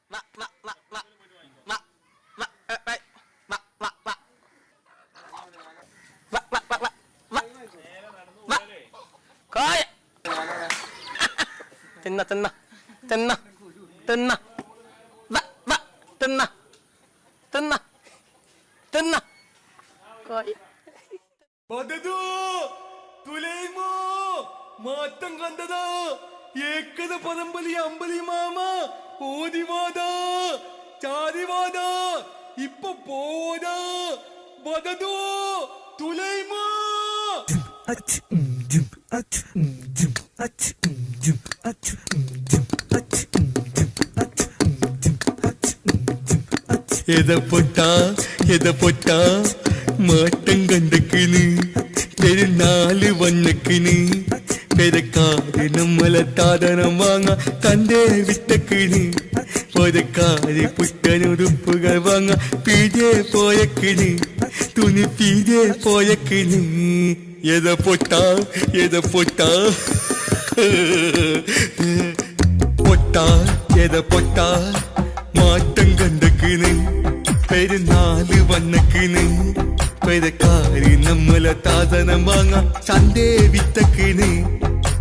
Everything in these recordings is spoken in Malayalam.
തിന്ന തിന്ന തിന്ന തിന്ന തിന്ന തിന്ന തിന്ന മാറ്റം കണ്ടതാ ഏക്കത പദമ്പലി അമ്പലി മാമ ഓതിവാദാ ചാരിവാദാ ഇപ്പൊ പോവാ വദതോ തുലൈമോ എത പൊട്ടാ മാറ്റം കണ്ടക്കിന് പെരുന്നാള് വന്നക്കിന് പെരക്കാര് നമ്മളെ താതനം വാങ്ങ തന്റെ വിട്ടക്കിന് പൊരക്കാര് പുത്തനുടുപ്പുകൾ വാങ്ങ പീജെ പോയക്കിന് തുണി പീജെ പോയക്കിന് എത പൊട്ടാ പൊട്ടാ എത പൊട്ടാ മാറ്റം കണ്ടക്കിന് പെരുന്നാള് വന്നക്കിന് പെരക്കാര് നമ്മളെ താതനം വാങ്ങ ചന്തേ വിത്തക്കിന്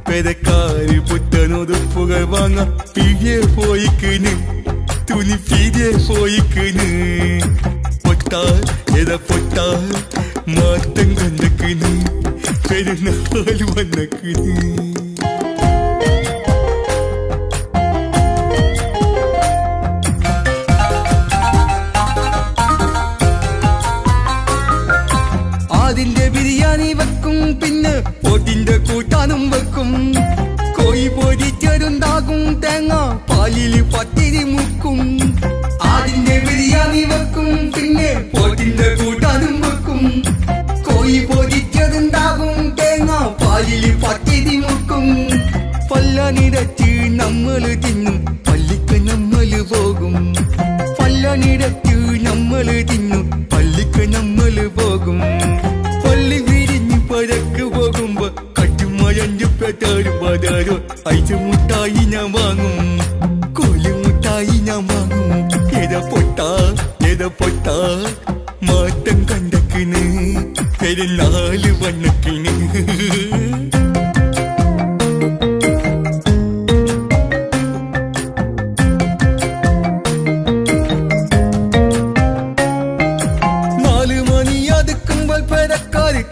പെരക്കാര് പുത്തനുടുപ്പുകൾ വാങ്ങ പീജെ പോയിക്കിന് തുണി പീജെ പോയിക്കിന് പൊട്ടാ പൊട്ടാ മാറ്റം കണ്ടക്കിന് പെരുന്നാള് വന്നക്കിന് അതിന്റെ ബിരിയാണി വെക്കും പിന്നെ പൊടിന്റെ കൂട്ടാനും വെക്കും കോഴി പൊരിച്ചതുണ്ടാകും തേങ്ങ പാലില് പത്തിരി മുക്കും അതിന്റെ ബിരിയാണി വെക്കും പിന്നെ പൊടിന്റെ കൂട്ടാനും വെക്കും കോഴി പൊരിച്ചതുണ്ടാകും തേങ്ങ പാലില് പത്തിരി മുക്കും പല്ല നിരച്ച് നമ്മള് തിന്നും പള്ളിക്ക് നമ്മള് പോകും പല്ല നിരച്ച് നമ്മള് തിന്നും പള്ളിക്ക് നമ്മള് പോകും പള്ളി വിരിഞ്ഞ് പഴക്ക് പോകുമ്പോ കറ്റുമഴഞ്ഞു പെട്ടാരും പതാരോ ഐസ് മുട്ടായി ഞാൻ വാങ്ങും കോലി മുട്ടായി ഞാൻ വാങ്ങും എത പൊട്ടാ മാറ്റം കണ്ടക്കിന് പെരുന്നാള് വന്നക്കിന്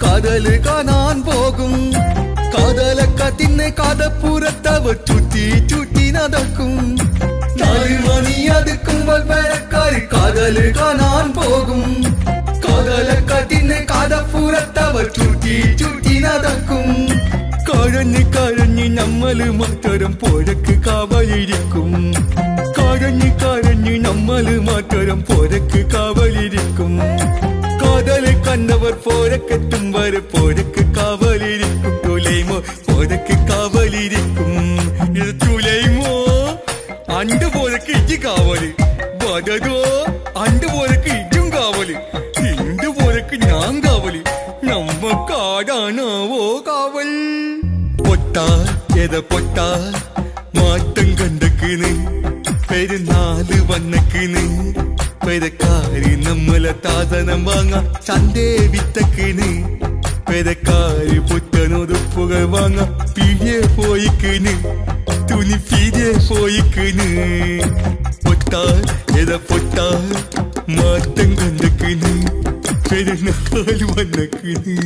കാതല് കാണാൻ പോകും കാതലക്കത്തിന്ന് കാതപ്പുറത്തവർ ചുറ്റി നടക്കും 4 മണി അടുക്കുമ്പോൾ പെരക്കാര് കാതല് കാണാൻ പോകും കാതലക്കത്തിന്ന് കാതപ്പുറത്തവർ ചുറ്റി നടക്കും കരഞ്ഞ് നമ്മള് മാത്രം പുഴക്ക് കാവലിരിക്കും കരഞ്ഞ് നമ്മള് മാത്രം പുഴക്ക് കാവലിരിക്കും കാതല് കണ്ടവർ പോരക്കെത്തും വരെ പോരക്ക് കാവലിരിക്കും തുലൈമോ പോരക്ക് കാവലിരിക്കും ഇത് തുലൈമോ അണ്ട് പോരക്ക് ഇജ്ജ് കാവല് വദതോ അണ്ട് പോരക്ക് ഇജ്ജും കാവല് ഇണ്ട് പോരക്ക് ഞാൻ കാവല് നമ്മക്കാടാണാവോ കാവൽ പൊട്ടാ പൊട്ടാ മാറ്റം കണ്ടക്കിന് പെരുന്നാള് വന്നക്കിന് പെരക്കാര് നമ്മളെ താതനം വാങ്ങ ചന്തേ വിത്തക്കിന് പെരക്കാര് പുത്തനുടുപ്പുകൾ വാങ്ങ പീജെ പോയിക്കിന് തുണി പീജെ പോയിക്കിന് പൊട്ടാ പൊട്ടാ മാറ്റം കണ്ടക്കിന് പെരുന്നാള് വന്നക്കിന്